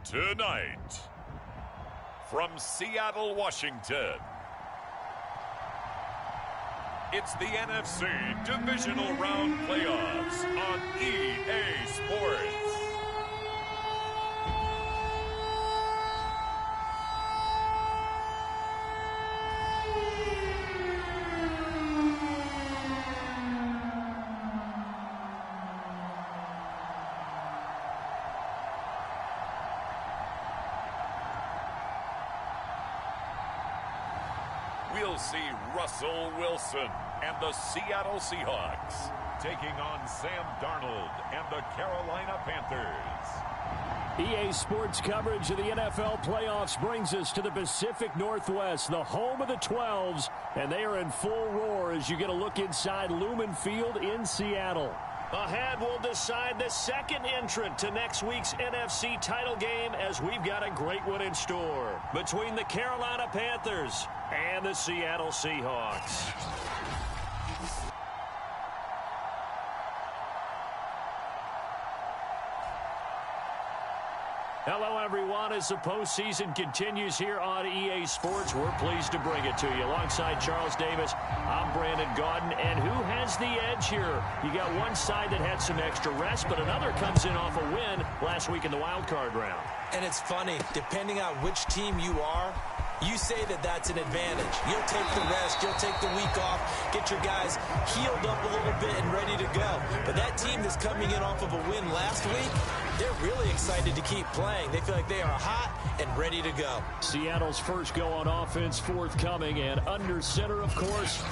Tonight, from Seattle, Washington, it's the NFC Divisional Round Playoffs on EA Sports. We'll see Russell Wilson and the Seattle Seahawks taking on Sam Darnold and the Carolina Panthers. EA Sports coverage of the NFL playoffs brings us to the Pacific Northwest, the home of the 12s, and they are in full roar as you get a look inside Lumen Field in Seattle. Ahead, we'll decide the second entrant to next week's NFC title game as we've got a great one in store between the Carolina Panthers and the Seattle Seahawks. Hello, everyone. As the postseason continues here on EA Sports, we're pleased to bring it to you. Alongside Charles Davis, I'm Brandon Gaudin. And who has the edge here? You got one side that had some extra rest, but another comes in off a win last week in the wild card round. And it's funny, depending on which team you are, you say that that's an advantage. You'll take the rest, you'll take the week off, get your guys healed up a little bit and ready to go. But that team that's coming in off of a win last week, they're really excited to keep playing. They feel like they are hot and ready to go. Seattle's first go on offense forthcoming, and under center, of course,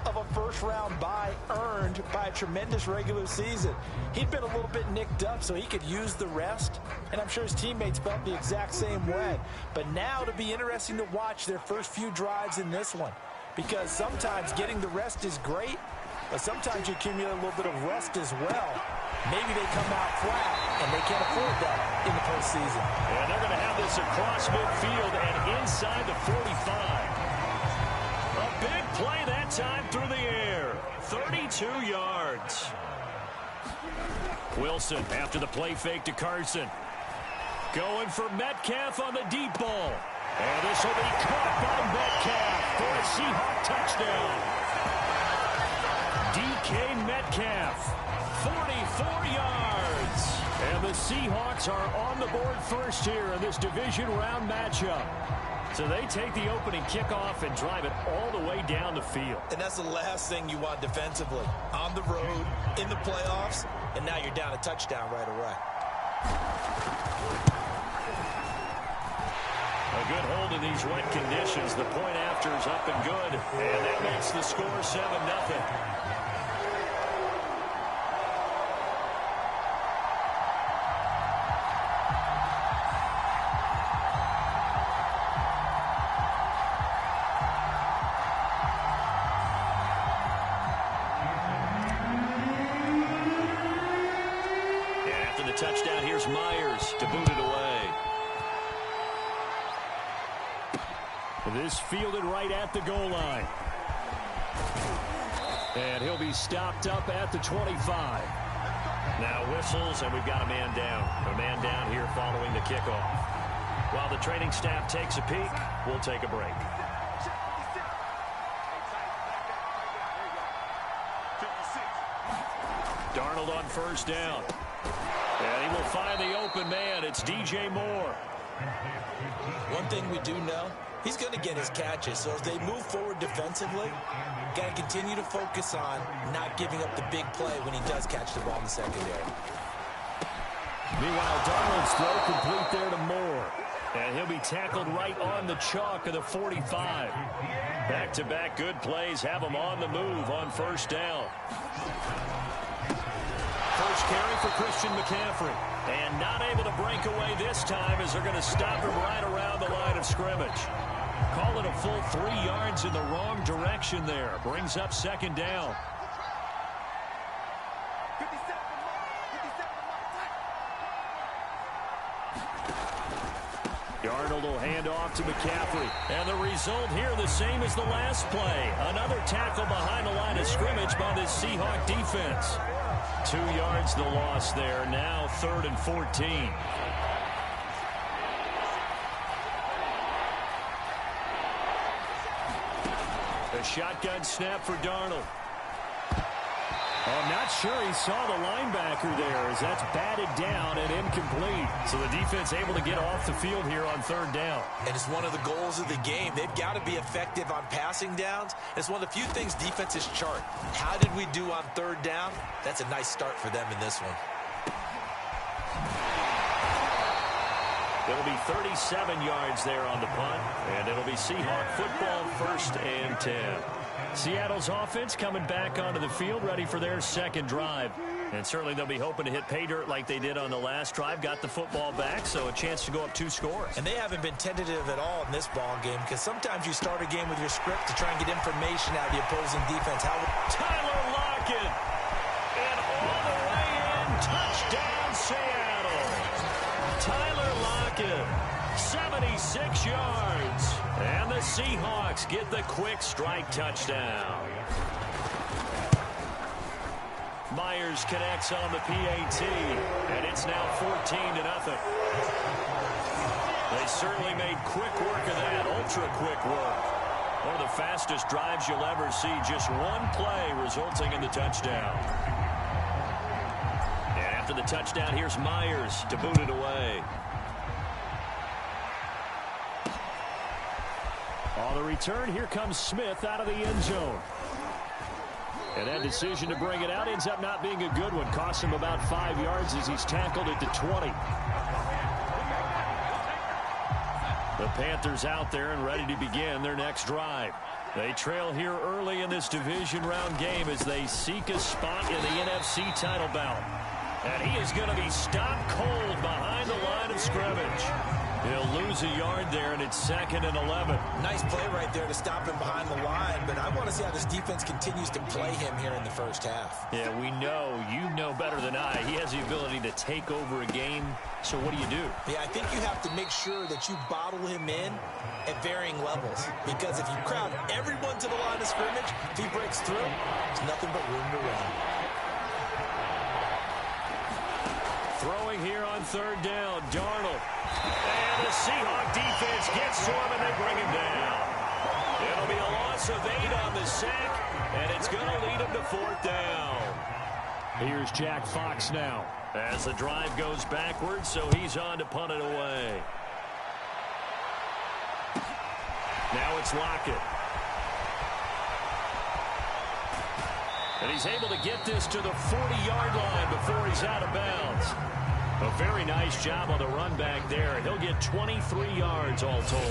of a first-round bye earned by a tremendous regular season. He'd been a little bit nicked up, so he could use the rest, and I'm sure his teammates felt the exact same way. But now it'll be interesting to watch their first few drives in this one, because sometimes getting the rest is great, but sometimes you accumulate a little bit of rest as well. Maybe they come out flat, and they can't afford that in the postseason. And they're going to have this across midfield and inside the 45. A big play that time through the air. 32 yards. Wilson after the play fake to Carson. Going for Metcalf on the deep ball. And this will be caught by Metcalf for a Seahawk touchdown. DK Metcalf, 44 yards. And the Seahawks are on the board first here in this division round matchup. So they take the opening kickoff and drive it all the way down the field. And that's the last thing you want defensively. On the road, in the playoffs, and now you're down a touchdown right away. A good hold in these wet conditions. The point after is up and good. And that makes the score 7-0. Touchdown, here's Myers to boot it away. This fielded right at the goal line. And he'll be stopped up at the 25. Now whistles, and we've got a man down. A man down here following the kickoff. While the training staff takes a peek, we'll take a break. Darnold on first down. And he will find the open man. It's DJ Moore. One thing we do know, he's going to get his catches. So as they move forward defensively, got to continue to focus on not giving up the big play when he does catch the ball in the secondary. Meanwhile, Darnold's throw complete there to Moore. And he'll be tackled right on the chalk of the 45. Back-to-back good plays have him on the move on first down. First carry for Christian McCaffrey. And not able to break away this time as they're going to stop him right around the line of scrimmage. Call it a full 3 yards in the wrong direction there. Brings up second down. Darnold will hand off to McCaffrey. And the result here the same as the last play. Another tackle behind the line of scrimmage by the Seahawk defense. 2 yards the loss there. Now 3rd and 14. A shotgun snap for Darnold. I'm not sure he saw the linebacker there as that's batted down and incomplete. So the defense able to get off the field here on 3rd down. And it's one of the goals of the game. They've got to be effective on passing downs. It's one of the few things defenses chart. How did we do on 3rd down? That's a nice start for them in this one. It'll be 37 yards there on the punt, and it'll be Seahawk football, 1st and 10. Seattle's offense coming back onto the field, ready for their 2nd drive. And certainly they'll be hoping to hit pay dirt like they did on the last drive. Got the football back, so a chance to go up 2 scores. And they haven't been tentative at all in this ball game, because sometimes you start a game with your script to try and get information out of the opposing defense. Tyler Lockett, and all the way in, touchdown Seattle. Tyler Lockett, 76 yards. And the Seahawks get the quick strike touchdown. Myers connects on the PAT, and it's now 14-0. They certainly made quick work of that, ultra-quick work. One of the fastest drives you'll ever see, just one play resulting in the touchdown. And after the touchdown, here's Myers to boot it away. On the return, here comes Smith out of the end zone. And that decision to bring it out ends up not being a good one. Costs him about 5 yards as he's tackled at the 20. The Panthers out there and ready to begin their next drive. They trail here early in this division round game as they seek a spot in the NFC title bout. And he is going to be stopped cold behind the line of scrimmage. He'll lose a yard there, and it's 2nd and 11. Nice play right there to stop him behind the line, but I want to see how this defense continues to play him here in the 1st half. Yeah, we know, you know better than I, he has the ability to take over a game. So what do you do? Yeah, I think you have to make sure that you bottle him in at varying levels, because if you crowd everyone to the line of scrimmage, if he breaks through, there's nothing but room to run. Throwing here on 3rd down, Darnold. And the Seahawk defense gets to him, and they bring him down. It'll be a loss of 8 on the sack, and it's going to lead him to 4th down. Here's Jack Fox now as the drive goes backwards, so he's on to punt it away. Now it's Lockett. And he's able to get this to the 40-yard line before he's out of bounds. A very nice job on the run back there. He'll get 23 yards all told.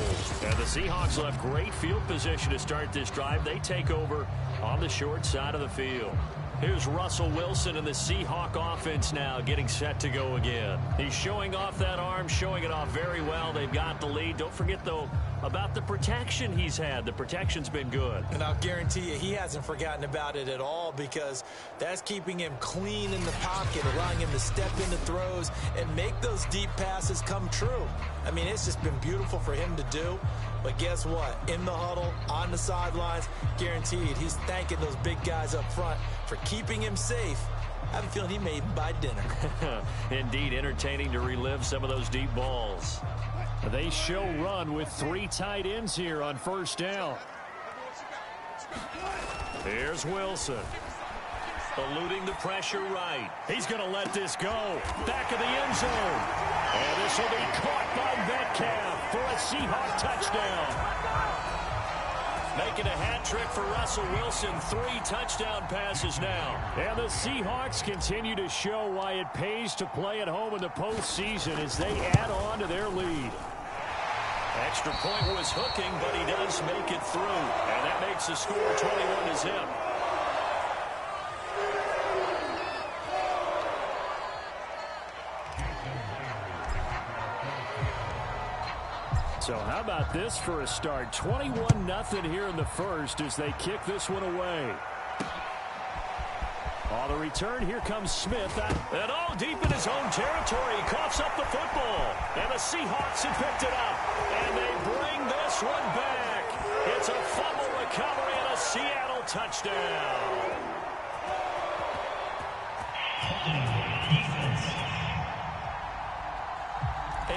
And the Seahawks will have great field position to start this drive. They take over on the short side of the field. Here's Russell Wilson and the Seahawk offense now getting set to go again. He's showing off that arm, showing it off very well. They've got the lead. Don't forget, though, about the protection he's had. The protection's been good. And I'll guarantee you he hasn't forgotten about it at all, because that's keeping him clean in the pocket, allowing him to step into throws and make those deep passes come true. I mean, it's just been beautiful for him to do. But guess what? In the huddle, on the sidelines, guaranteed he's thanking those big guys up front for keeping him safe. I have a feeling he may even buy dinner. Indeed, entertaining to relive some of those deep balls. They show run with 3 tight ends here on 1st down. Here's Wilson. Eluding the pressure right. He's going to let this go. Back of the end zone. And this will be caught by Metcalf for a Seahawk touchdown. Making a hat trick for Russell Wilson. 3 touchdown passes now. And the Seahawks continue to show why it pays to play at home in the postseason as they add on to their lead. Extra point was hooking, but he does make it through. And that makes the score 21-0. So how about this for a start? 21-0 here in the 1st as they kick this one away. On the return, here comes Smith. And all deep in his own territory. He coughs up the football. And the Seahawks have picked it up. And they bring this one back. It's a fumble recovery and a Seattle touchdown.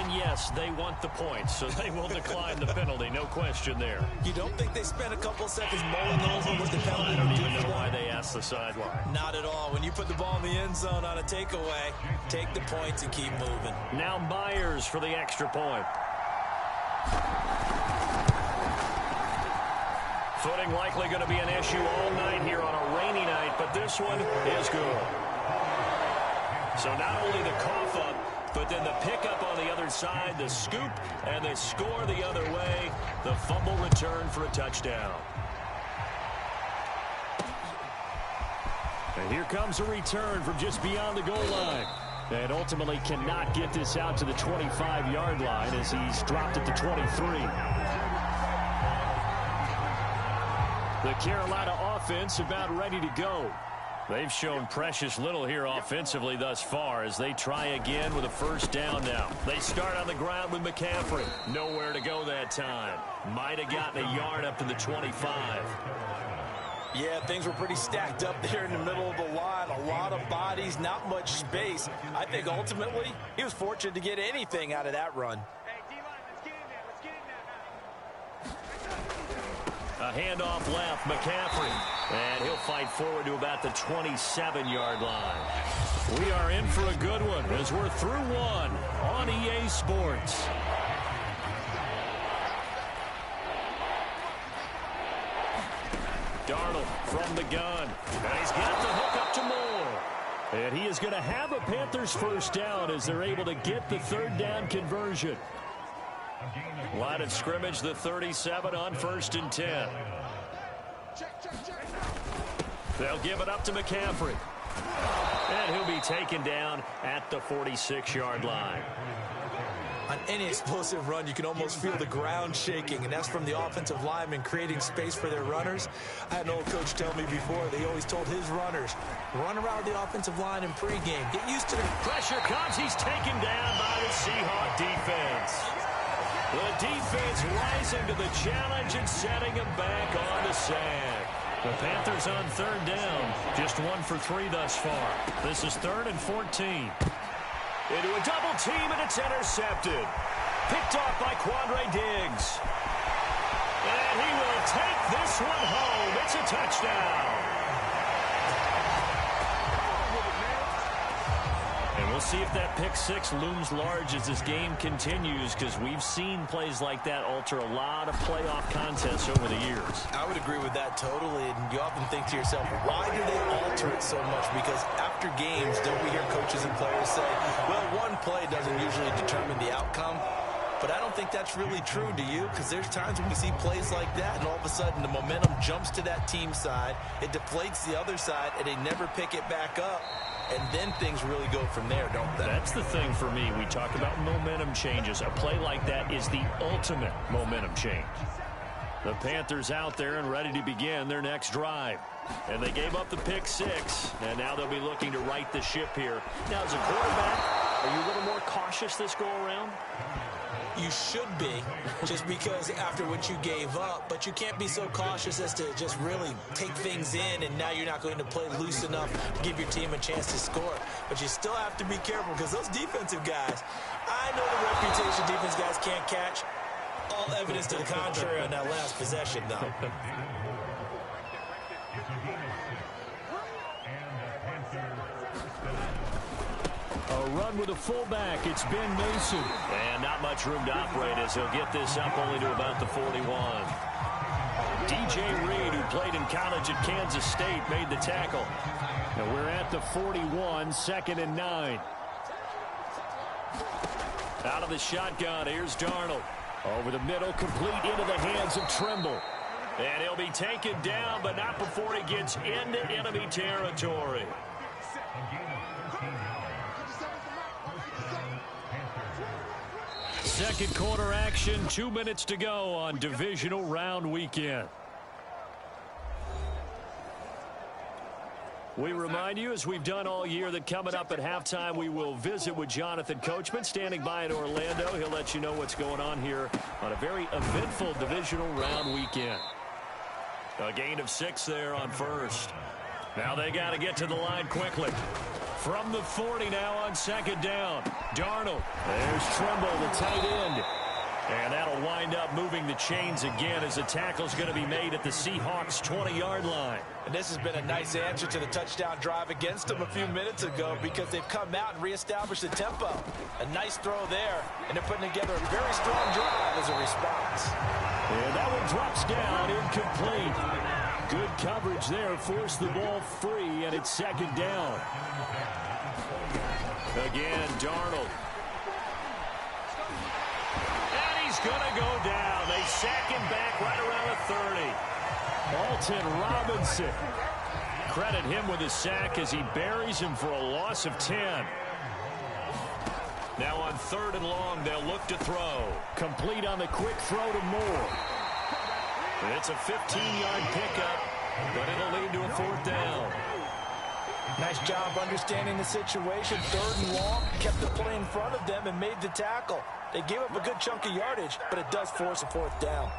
And yes, they want the points, so they will decline the penalty. No question there. You don't think they spent a couple seconds mulling over what the penalty I don't would do even know for why them? they asked the sideline. Not at all. When you put the ball in the end zone on a takeaway, take the points and keep moving. Now Myers for the extra point. Footing likely going to be an issue all night here on a rainy night, but this one is good. So not only the cough up, but then the pickup on the other side, the scoop, and the score the other way. The fumble return for a touchdown. And here comes a return from just beyond the goal line. And ultimately cannot get this out to the 25-yard line as he's dropped at the 23. The Carolina offense about ready to go. They've shown precious little here offensively thus far as they try again with a first down now. They start on the ground with McCaffrey. Nowhere to go that time. Might have gotten a yard up to the 25. Yeah, things were pretty stacked up there in the middle of the line. A lot of bodies, not much space. I think ultimately he was fortunate to get anything out of that run. A handoff left, McCaffrey. And he'll fight forward to about the 27-yard line. We are in for a good one as we're through one on EA Sports. Darnold from the gun. And he's got the hook up to Moore. And he is going to have a Panthers first down as they're able to get the third down conversion. Line of scrimmage, the 37 on 1st and 10. They'll give it up to McCaffrey. And he'll be taken down at the 46-yard line. On any explosive run, you can almost feel the ground shaking, and that's from the offensive linemen creating space for their runners. I had an old coach tell me before, they always told his runners, run around the offensive line in pregame. Get used to the pressure comes. He's taken down by the Seahawks defense. The defense rising to the challenge and setting him back on the sack. The Panthers on third down. Just 1 for 3 thus far. This is 3rd and 14. Into a double team, and it's intercepted. Picked off by Quandre Diggs. And he will take this one home. It's a touchdown. And we'll see if that pick six looms large as this game continues, because we've seen plays like that alter a lot of playoff contests over the years. I would agree with that totally, and you often think to yourself, why do they alter it so much? Because after games, don't we hear coaches and players say, well, one play doesn't usually determine the outcome? But I don't think that's really true, do you? Because there's times when we see plays like that, and all of a sudden the momentum jumps to that team side, it deflates the other side, and they never pick it back up. And then things really go from there, don't they? That's the thing for me. We talk about momentum changes. A play like that is the ultimate momentum change. The Panthers out there and ready to begin their next drive. And they gave up the pick six, and now they'll be looking to right the ship here. Now, as a quarterback, are you a little more cautious this go-around? You should be, just because after what you gave up, but you can't be so cautious as to just really take things in, and now you're not going to play loose enough to give your team a chance to score. But you still have to be careful, because those defensive guys, I know the reputation defense guys can't catch. All evidence to the contrary on that last possession, though. A run with a fullback. It's Ben Mason. And not much room to operate as he'll get this up only to about the 41. DJ Reed, who played in college at Kansas State, made the tackle. And we're at the 41, 2nd and 9. Out of the shotgun, here's Darnold. Over the middle, complete into the hands of Trimble. And he'll be taken down, but not before he gets into enemy territory. Second quarter action, 2 minutes to go on divisional round weekend. We remind you, as we've done all year, that coming up at halftime, we will visit with Jonathan Coachman, standing by in Orlando. He'll let you know what's going on here on a very eventful divisional round weekend. A gain of 6 there on first. Now they got to get to the line quickly. From the 40 now on second down. Darnold. There's Trimble, the tight end. And that'll wind up moving the chains again as the tackle's going to be made at the Seahawks 20-yard line. And this has been a nice answer to the touchdown drive against them a few minutes ago because they've come out and reestablished the tempo. A nice throw there, and they're putting together a very strong drive as a response. And that one drops down, incomplete. Good coverage there, forced the ball free, and it's second down. Again, Darnold. Going to go down. They sack him back right around the 30. Alton Robinson. Credit him with a sack as he buries him for a loss of 10. Now on 3rd and long, they'll look to throw. Complete on the quick throw to Moore. It's a 15-yard pickup, but it'll lead to a 4th down. Nice job understanding the situation. 3rd and long, kept the play in front of them and made the tackle. They gave up a good chunk of yardage, but it does force a 4th down.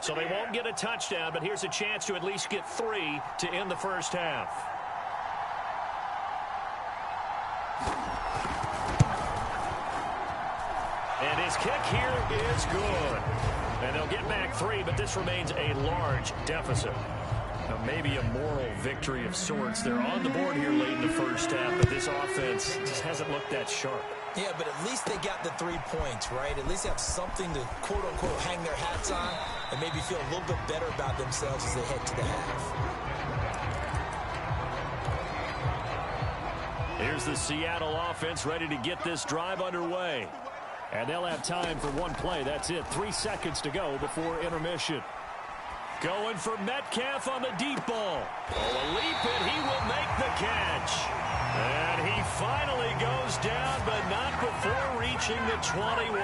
So they won't get a touchdown, but here's a chance to at least get 3 to end the first half. And his kick here is good. And they'll get back 3, but this remains a large deficit. Now maybe a moral victory of sorts. They're on the board here late in the first half, but this offense just hasn't looked that sharp. Yeah, but at least they got the 3 points, right? At least they have something to, quote-unquote, hang their hats on and maybe feel a little bit better about themselves as they head to the half. Here's the Seattle offense ready to get this drive underway. And they'll have time for one play. That's it. 3 seconds to go before intermission. Going for Metcalf on the deep ball. Oh, a leap, and he will make the catch. And he finally goes down, but not before reaching the 21.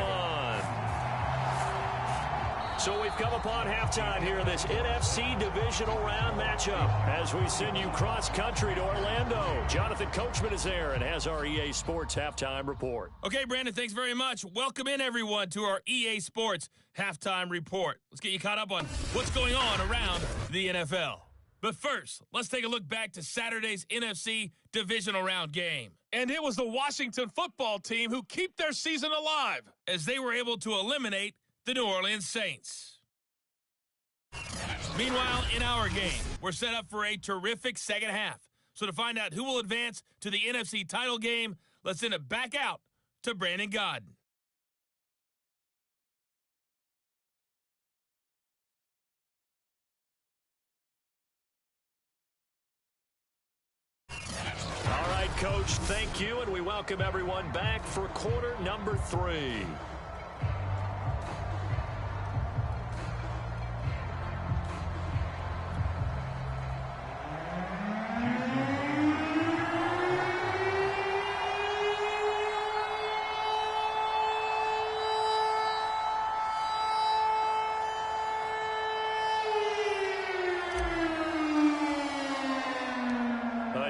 So we've come upon halftime here in this NFC divisional round matchup as we send you cross-country to Orlando. Jonathan Coachman is there and has our EA Sports halftime report. Okay, Brandon, thanks very much. Welcome in, everyone, to our EA Sports halftime report. Let's get you caught up on what's going on around the NFL. But first, let's take a look back to Saturday's NFC divisional round game. And it was the Washington football team who keep their season alive as they were able to eliminate the New Orleans Saints. Meanwhile, in our game, we're set up for a terrific second half. So to find out who will advance to the NFC title game, let's send it back out to Brandon Godden. All right, Coach, thank you, and we welcome everyone back for quarter number 3.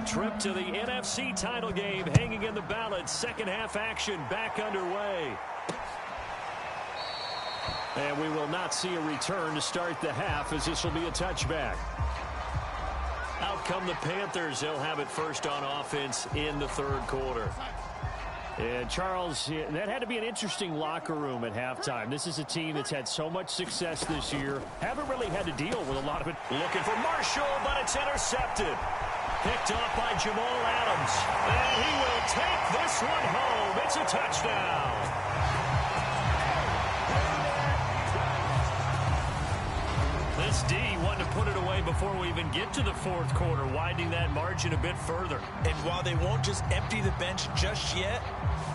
Trip to the NFC title game hanging in the balance. Second half action back underway. And we will not see a return to start the half as this will be a touchback. Out come the Panthers. They'll have it first on offense in the 3rd quarter. And Charles, that had to be an interesting locker room at halftime. This is a team that's had so much success this year. Haven't really had to deal with a lot of it. Looking for Marshall, but it's intercepted. Picked off by Jamal Adams. And he will take this one home. It's a touchdown. This D wanted to put it away before we even get to the 4th quarter, widening that margin a bit further. And while they won't just empty the bench just yet,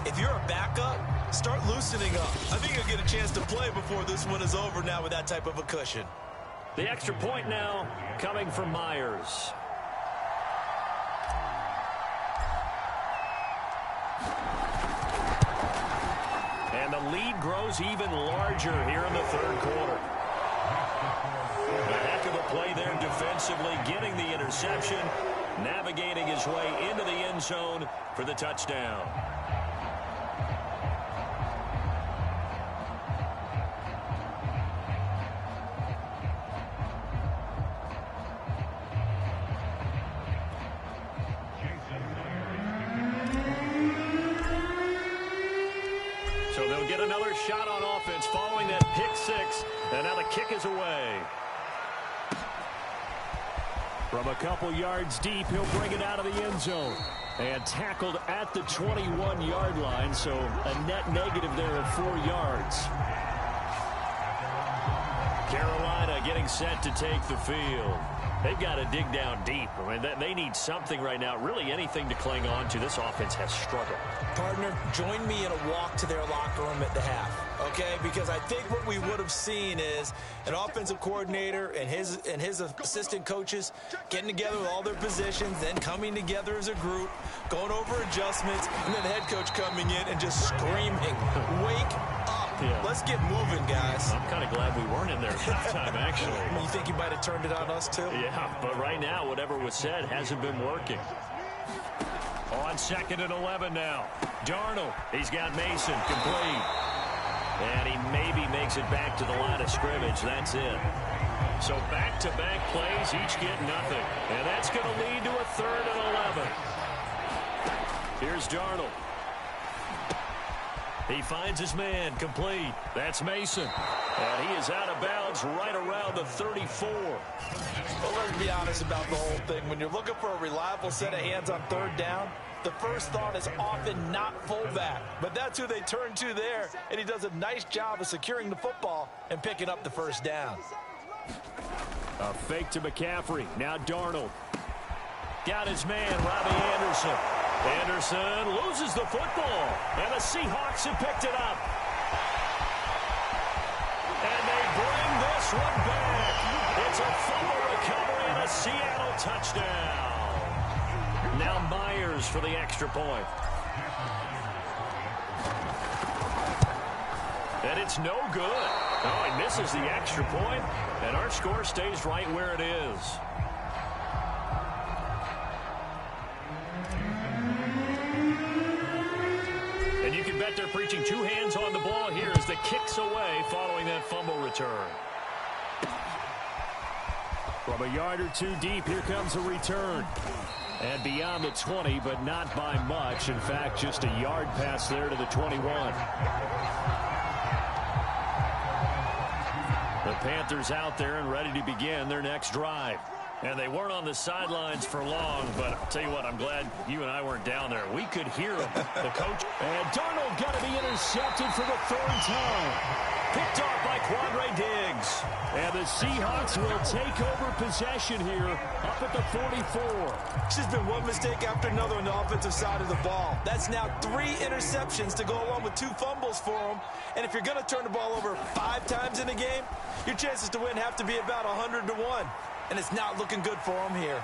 if you're a backup, start loosening up. I think you'll get a chance to play before this one is over now with that type of a cushion. The extra point now coming from Myers. And the lead grows even larger here in the 3rd quarter. A heck of a play there defensively, getting the interception, navigating his way into the end zone for the touchdown. shot on offense following that pick six. And now the kick is away. From a couple yards deep, he'll bring it out of the end zone. And tackled at the 21-yard line, so a net negative there of 4 yards. Carolina getting set to take the field. They've got to dig down deep. I mean, they need something right now, really anything to cling on to. This offense has struggled. Partner, join me in a walk to their locker room at the half, okay? Because I think what we would have seen is an offensive coordinator and his assistant coaches getting together with all their positions, then coming together as a group, going over adjustments, and then the head coach coming in and just screaming, "Wake up. Yeah. Let's get moving, guys." I'm kind of glad we weren't in there at halftime, actually. You think he might have turned it on us, too? Yeah, but right now, whatever was said hasn't been working. On 2nd and 11 now. Darnold, he's got Mason complete. And he maybe makes it back to the line of scrimmage. That's it. So back-to-back plays, each get nothing. And that's going to lead to a 3rd and 11. Here's Darnold. He finds his man complete. That's Mason. And he is out of bounds right around the 34. Well, let's be honest about the whole thing. When you're looking for a reliable set of hands on 3rd down, the first thought is often not fullback. But that's who they turn to there, and he does a nice job of securing the football and picking up the 1st down. A fake to McCaffrey. Now Darnold. Got his man, Robbie Anderson. Anderson loses the football, and the Seahawks have picked it up. And they bring this one back. It's a fumble recovery and a Seattle touchdown. Now Myers for the extra point. And it's no good. Oh, he misses the extra point, and our score stays right where it is. And you can bet they're preaching 2 hands on the ball here as the kick's away following that fumble return. From a yard or 2 deep, here comes a return. And beyond the 20, but not by much. In fact, just a yard pass there to the 21. The Panthers out there and ready to begin their next drive. And they weren't on the sidelines for long, but I'll tell you what, I'm glad you and I weren't down there. We could hear them. The coach. And Darnold got to be intercepted for the 3rd time. Picked off by Quandre Diggs. And the Seahawks will take over possession here up at the 44. It's just been one mistake after another on the offensive side of the ball. That's now 3 interceptions to go along with 2 fumbles for them. And if you're going to turn the ball over 5 times in a game, your chances to win have to be about 100 to 1. And it's not looking good for him here.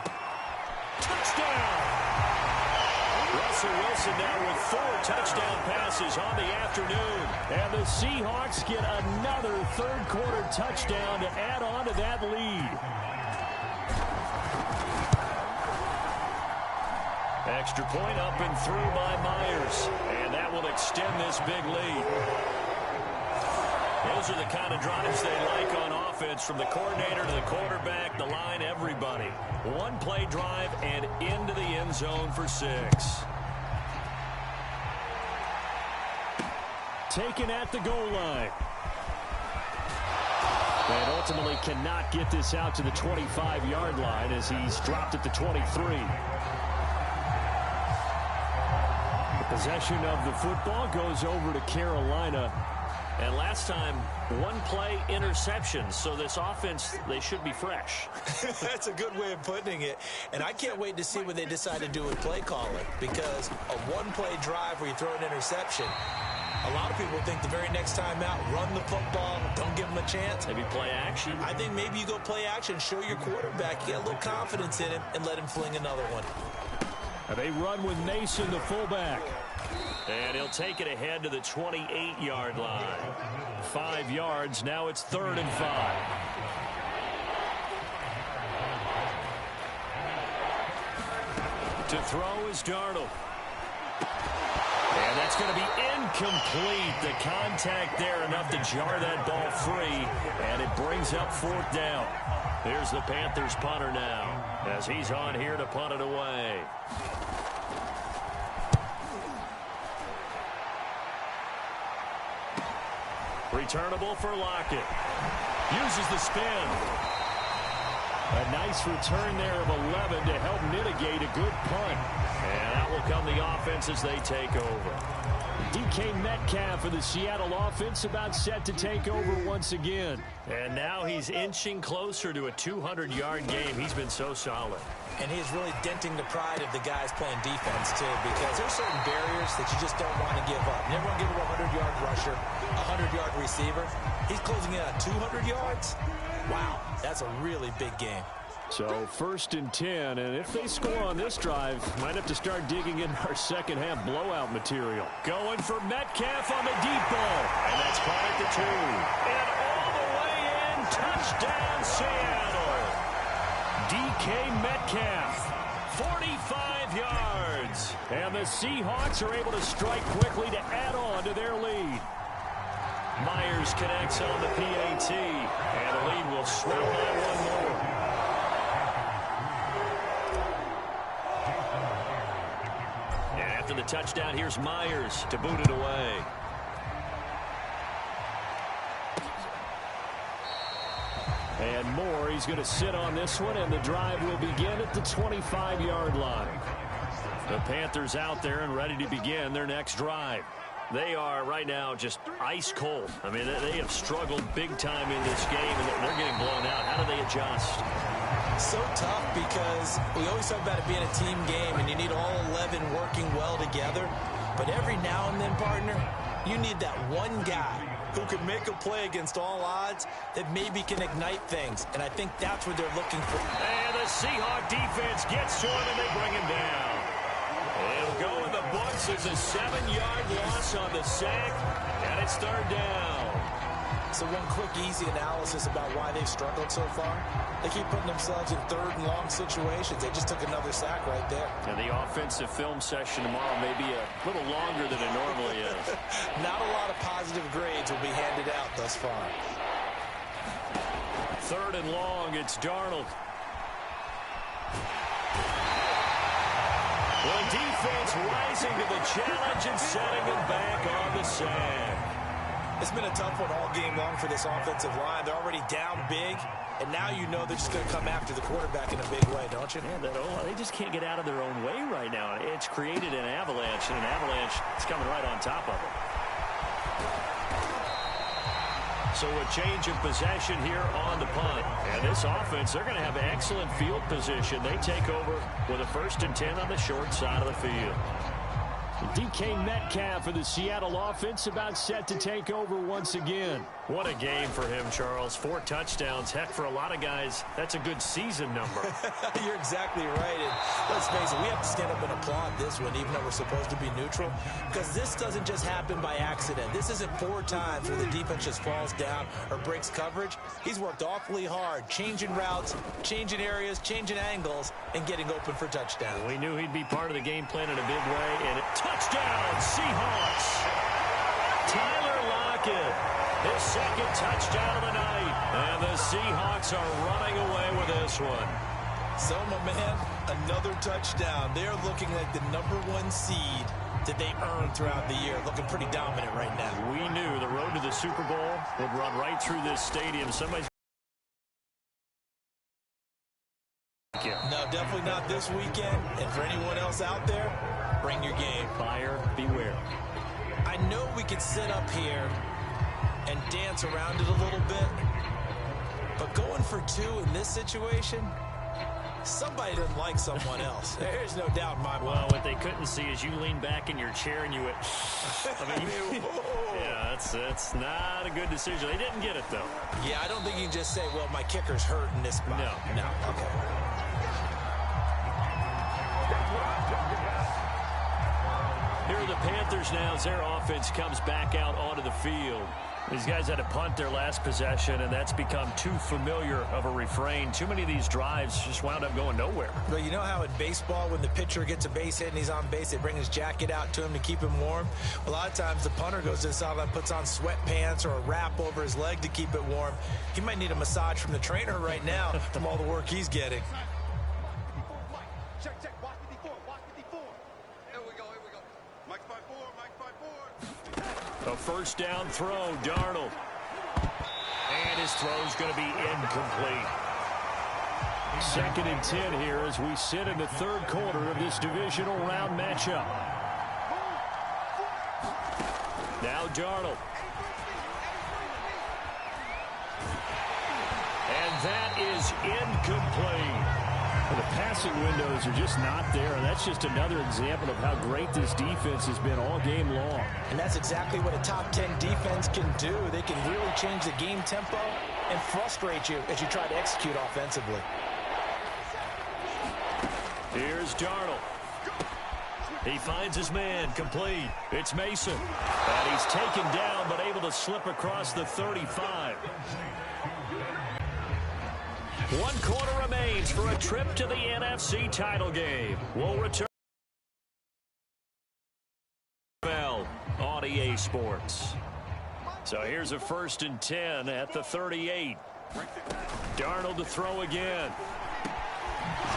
Touchdown! Russell Wilson now with 4 touchdown passes on the afternoon. And the Seahawks get another 3rd quarter touchdown to add on to that lead. Extra point up and through by Myers. And that will extend this big lead. Those are the kind of drives they like on offense, from the coordinator to the quarterback, the line, everybody. 1 play drive and into the end zone for 6. Taken at the goal line. And ultimately cannot get this out to the 25-yard line as he's dropped at the 23. The possession of the football goes over to Carolina. And last time, 1 play interception. So this offense, they should be fresh. That's a good way of putting it. And I can't wait to see what they decide to do with play calling. Because a 1-play drive where you throw an interception, a lot of people think the very next time out, run the football, don't give them a chance. Maybe play action. I think maybe you go play action, show your quarterback, you get a little confidence in him, and let him fling another one. And they run with Mason, the fullback. And he'll take it ahead to the 28-yard line. 5 yards. Now it's 3rd and 5. To throw is Darnold. And that's going to be incomplete. The contact there enough to jar that ball free. And it brings up 4th down. Here's the Panthers punter now as he's on here to punt it away. Returnable for Lockett. Uses the spin. A nice return there of 11 to help mitigate a good punt. And out will come the offense as they take over. DK Metcalf for the Seattle offense about set to take over once again. And now he's inching closer to a 200-yard game. He's been so solid. And he's really denting the pride of the guys playing defense, too, because there's certain barriers that you just don't want to give up. You never want to give up a 100-yard rusher, a 100-yard receiver. He's closing in on 200 yards. Wow, that's a really big game. So 1st and 10, and if they score on this drive, might have to start digging in our second-half blowout material. Going for Metcalf on the deep ball, and that's caught at the 2. And all the way in, touchdown Seattle. DK Metcalf, 45 yards. And the Seahawks are able to strike quickly to add on to their lead. Myers connects on the PAT, and the lead will swell by one more. And after the touchdown, here's Myers to boot it away. And Moore, he's going to sit on this one, and the drive will begin at the 25-yard line. The Panthers out there and ready to begin their next drive. They are right now just ice cold. I mean, they have struggled big time in this game, and they're getting blown out. How do they adjust? So tough because we always talk about it being a team game, and you need all 11 working well together. But every now and then, partner, you need that one guy who can make a play against all odds that maybe can ignite things. And I think that's what they're looking for. And the Seahawk defense gets to him, and they bring him down. It'll go in the books as a 7-yard loss on the sack, and it's 3rd down. So one quick, easy analysis about why they've struggled so far. They keep putting themselves in 3rd and long situations. They just took another sack right there. And the offensive film session tomorrow may be a little longer than it normally is. Not a lot of positive grades will be handed out thus far. 3rd and long, it's Darnold. The defense rising to the challenge and setting him back on the sack. It's been a tough one all game long for this offensive line. They're already down big, and now you know they're just going to come after the quarterback in a big way, don't you? Yeah, they just can't get out of their own way right now. It's created an avalanche, and an avalanche is coming right on top of it. So a change of possession here on the punt. And this offense, they're going to have excellent field position. They take over with a 1st and 10 on the short side of the field. DK Metcalf for the Seattle offense about set to take over once again. What a game for him, Charles. 4 touchdowns. Heck, for a lot of guys, that's a good season number. You're exactly right. And let's face it, we have to stand up and applaud this one, even though we're supposed to be neutral, because this doesn't just happen by accident. This isn't 4 times where the defense just falls down or breaks coverage. He's worked awfully hard, changing routes, changing areas, changing angles, and getting open for touchdowns. We knew he'd be part of the game plan in a big way, and touchdown, Seahawks! Tyler Lockett, his 2nd touchdown of the night, and the Seahawks are running away with this one. So, my man, another touchdown. They're looking like the #1 seed that they earned throughout the year. Looking pretty dominant right now. We knew the road to the Super Bowl would run right through this stadium. Somebody's... No, definitely not this weekend. And for anyone else out there, bring your game. Buyer beware. I know we could sit up here and dance around it a little bit, but going for 2 in this situation, somebody doesn't like someone else. There's no doubt in my mind. Well, what they couldn't see is you lean back in your chair and you went, I mean, yeah, that's not a good decision. They didn't get it, though. Yeah, I don't think you can just say, well, my kicker's hurt in this spot. No, okay. Here are the Panthers now as their offense comes back out onto the field. These guys had to punt their last possession, and that's become too familiar of a refrain. Too many of these drives just wound up going nowhere. Well, you know how in baseball, when the pitcher gets a base hit and he's on base, they bring his jacket out to him to keep him warm? A lot of times the punter goes to the sideline, puts on sweatpants or a wrap over his leg to keep it warm. He might need a massage from the trainer right now from all the work he's getting. Check, watch 54. Here we go. Mike 5-4. A first down throw, Darnold. And his throw's going to be incomplete. 2nd and 10 here as we sit in the 3rd quarter of this divisional round matchup. Now Darnold. And that is incomplete. The passing windows are just not there. That's just another example of how great this defense has been all game long. And that's exactly what a top 10 defense can do. They can really change the game tempo and frustrate you as you try to execute offensively. Here's Darnold. He finds his man, complete. It's Mason. And he's taken down but able to slip across the 35. 1 quarter remains for a trip to the NFC title game. We'll return on EA Sports. So here's a 1st and 10 at the 38. Darnold to throw again.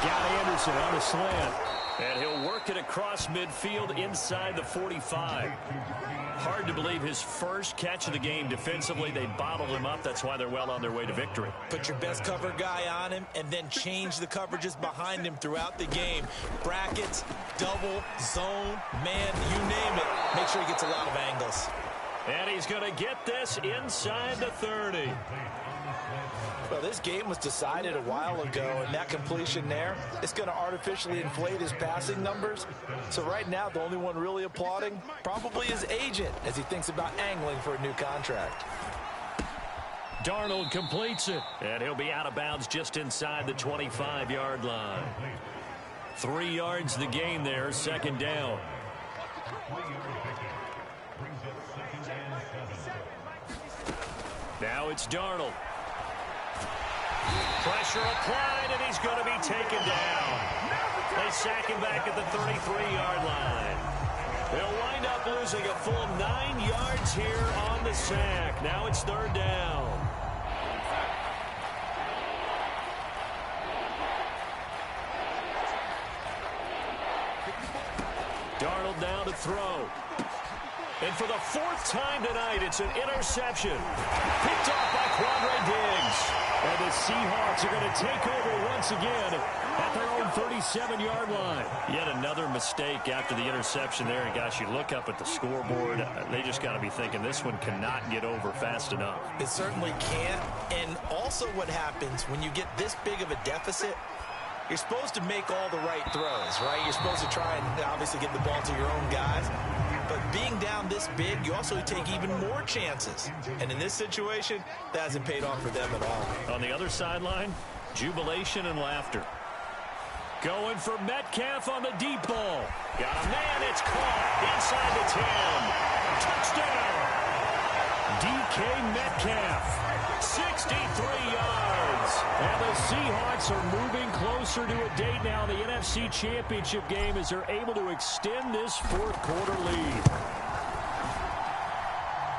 Got Anderson on a slant. And he'll work it across midfield inside the 45. Hard to believe his first catch of the game defensively. They bottled him up. That's why they're well on their way to victory. Put your best cover guy on him and then change the coverages behind him throughout the game. Brackets, double, zone, man, you name it. Make sure he gets a lot of angles. And he's going to get this inside the 30. Well, this game was decided a while ago, and that completion there, it's going to artificially inflate his passing numbers. So right now, the only one really applauding probably his agent as he thinks about angling for a new contract. Darnold completes it, and he'll be out of bounds just inside the 25-yard line. 3 yards the gain there, 2nd down. Now it's Darnold. Pressure applied, and he's going to be taken down. They sack him back at the 33-yard line. They'll wind up losing a full 9 yards here on the sack. Now it's 3rd down. Darnold now to throw. And for the 4th time tonight, it's an interception. Picked off by Quandre Diggs. And the Seahawks are going to take over once again at their own 37-yard line. Yet another mistake after the interception there. And, gosh, you look up at the scoreboard, they just got to be thinking this one cannot get over fast enough. It certainly can't. And also what happens when you get this big of a deficit, you're supposed to make all the right throws, right? You're supposed to try and obviously get the ball to your own guys. But being down this big, you also take even more chances. And in this situation, that hasn't paid off for them at all. On the other sideline, jubilation and laughter. Going for Metcalf on the deep ball. Got a man, it's caught inside the 10. Touchdown. DK Metcalf, 63 yards. And the Seahawks are moving closer to a date now in the NFC Championship game as they're able to extend this 4th quarter lead.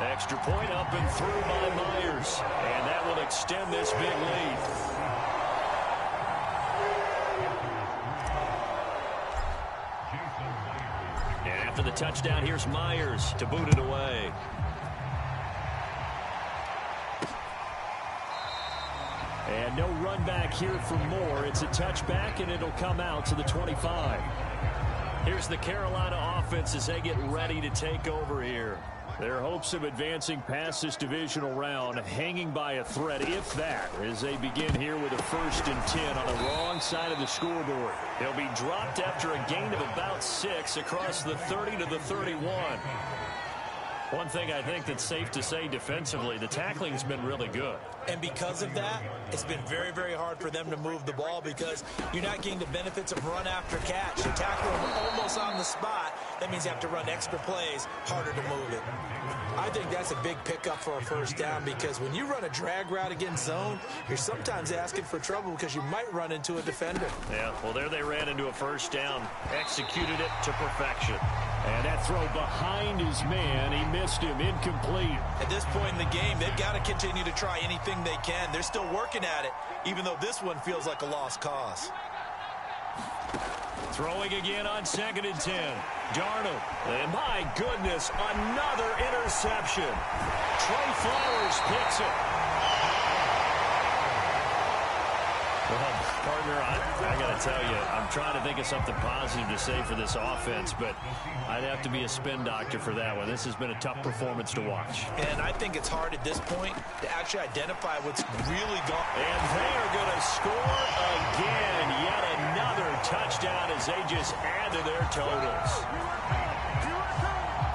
Extra point up and through by Myers. And that will extend this big lead. And after the touchdown, here's Myers to boot it away. And no run back here for Moore. It's a touchback, and it'll come out to the 25. Here's the Carolina offense as they get ready to take over here. Their hopes of advancing past this divisional round hanging by a thread, if that, as they begin here with a 1st and 10 on the wrong side of the scoreboard. They'll be dropped after a gain of about 6 across the 30 to the 31. One thing I think that's safe to say defensively, the tackling's been really good. And because of that, it's been very, very hard for them to move the ball because you're not getting the benefits of run after catch. You tackle them almost on the spot. That means you have to run extra plays, harder to move it. I think that's a big pickup for a 1st down because when you run a drag route against zone, you're sometimes asking for trouble because you might run into a defender. Yeah, well, there they ran into a 1st down. Executed it to perfection. And that throw behind his man, he missed him, incomplete. At this point in the game, they've got to continue to try anything they can. They're still working at it, even though this one feels like a lost cause. Throwing again on 2nd and 10. Darnold. And my goodness, another interception. Trey Flowers picks it. Well, partner, I got to tell you, I'm trying to think of something positive to say for this offense, but I'd have to be a spin doctor for that one. This has been a tough performance to watch. And I think it's hard at this point to actually identify what's really going on. And they are going to score again. Yet another touchdown as they just add to their totals.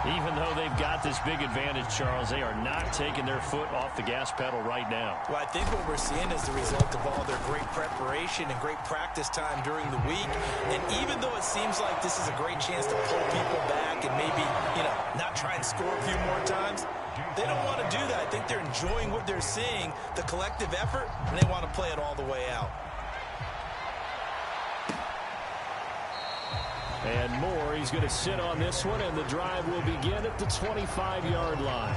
Even though they've got this big advantage, Charles, they are not taking their foot off the gas pedal right now. Well, I think what we're seeing is the result of all their great preparation and great practice time during the week. And even though it seems like this is a great chance to pull people back and maybe, not try and score a few more times, they don't want to do that. I think they're enjoying what they're seeing, the collective effort, and they want to play it all the way out. And Moore, he's going to sit on this one, and the drive will begin at the 25-yard line.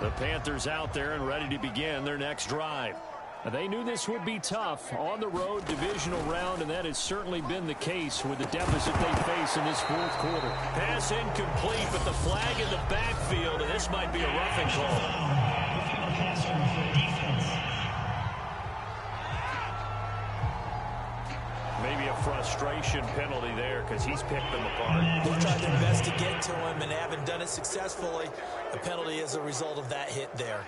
The Panthers out there and ready to begin their next drive. They knew this would be tough on the road divisional round, and that has certainly been the case with the deficit they face in this fourth quarter. Pass incomplete, but the flag in the backfield, and this might be a roughing call. Maybe a frustration penalty there because he's picked them apart. They've tried their best to get to him and haven't done it successfully. The penalty is a result of that hit there.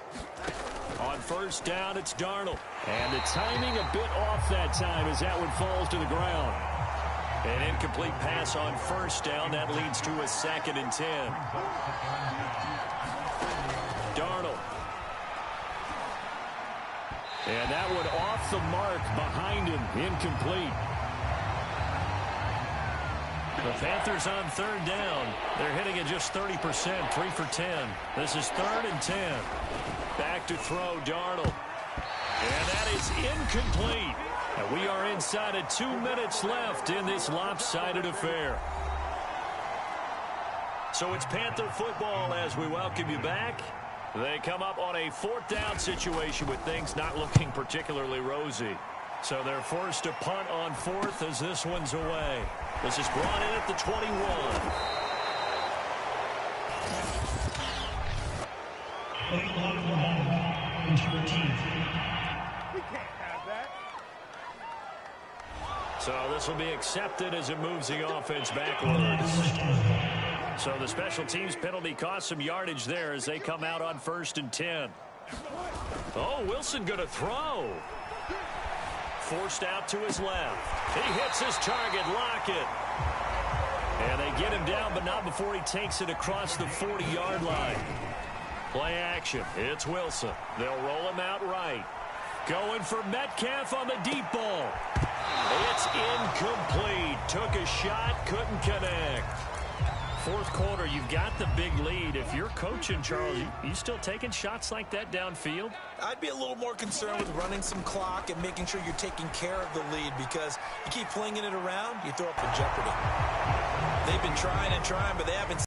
On first down, it's Darnold. And the timing a bit off that time as that one falls to the ground. An incomplete pass on first down. That leads to a 2nd and 10. Darnold. And that one off the mark behind him. Incomplete. The Panthers on third down. They're hitting at just 30%, 3 for 10. This is 3rd and 10. Back to throw, Darnold. And that is incomplete. And we are inside of 2 minutes left in this lopsided affair. So it's Panther football as we welcome you back. They come up on a 4th down situation with things not looking particularly rosy. So they're forced to punt on 4th as this one's away. This is brought in at the 21. So this will be accepted as it moves the offense backwards. So the special teams penalty cost some yardage there as they come out on 1st and 10. Oh, Wilson going to throw. Forced out to his left. He hits his target, Lockett. And they get him down, but not before he takes it across the 40-yard line. Play action. It's Wilson. They'll roll him out right. Going for Metcalf on the deep ball. It's incomplete. Took a shot, couldn't connect. Fourth quarter, you've got the big lead. If you're coaching, Charles, you still taking shots like that downfield? I'd be a little more concerned with running some clock and making sure you're taking care of the lead, because you keep flinging it around, you throw up in jeopardy. They've been trying and trying, but they haven't.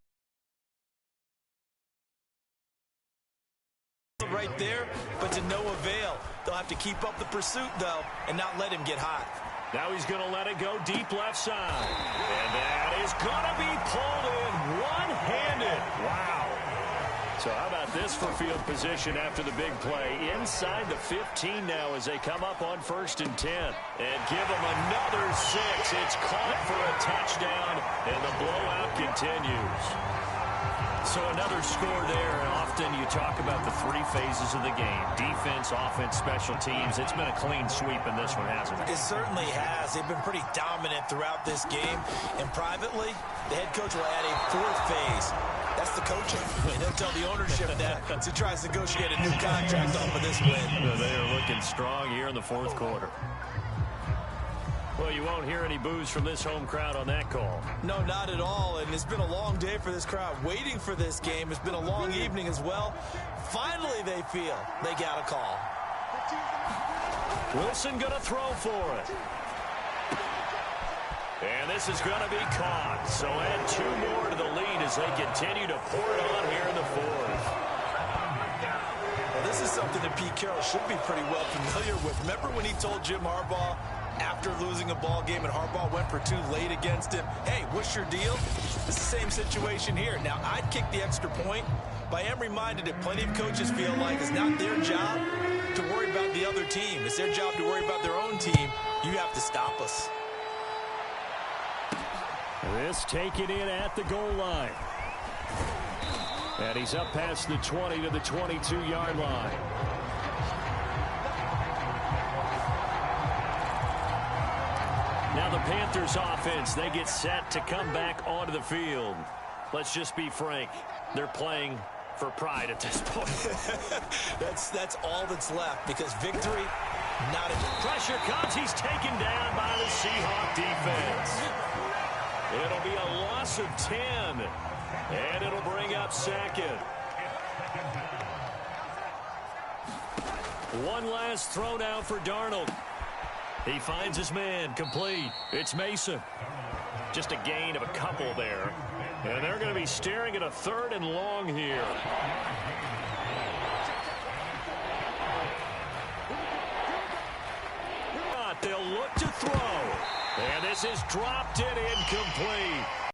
Right there, but to no avail. They'll have to keep up the pursuit, though, and not let him get hot. Now he's going to let it go deep left side. And that is going to be pulled in one-handed. Wow. So how about this for field position after the big play? Inside the 15 now as they come up on 1st and 10. And give them another 6. It's caught for a touchdown, and the blowout continues. So another score there, and often you talk about the 3 phases of the game. Defense, offense, special teams. It's been a clean sweep in this one, hasn't it? It certainly has. They've been pretty dominant throughout this game. And privately, the head coach will add a 4th phase. That's the coaching. And he'll tell the ownership that as he tries to negotiate a new contract off of this win. They are looking strong here in the 4th quarter. Well, you won't hear any boos from this home crowd on that call. No, not at all. And it's been a long day for this crowd waiting for this game. It's been a long evening as well. Finally, they feel they got a call. Wilson going to throw for it. And this is going to be caught. So add 2 more to the lead as they continue to pour it on here in the 4th. Well, this is something that Pete Carroll should be pretty well familiar with. Remember when he told Jim Harbaugh, after losing a ball game and Harbaugh went for 2 late against him. Hey, what's your deal? It's the same situation here. Now, I'd kick the extra point, but I am reminded that plenty of coaches feel like it's not their job to worry about the other team. It's their job to worry about their own team. You have to stop us. This taken in at the goal line. And he's up past the 20 to the 22-yard line. Now the Panthers offense, they get set to come back onto the field. Let's just be frank. They're playing for pride at this point. That's all that's left, because victory, not enough. Pressure comes. He's taken down by the Seahawks defense. It'll be a loss of 10, and it'll bring up second. One last throw now for Darnold. He finds his man, complete. It's Mason. Just a gain of a couple there. And they're going to be staring at a 3rd and long here. They'll look to throw. And this is dropped in incomplete.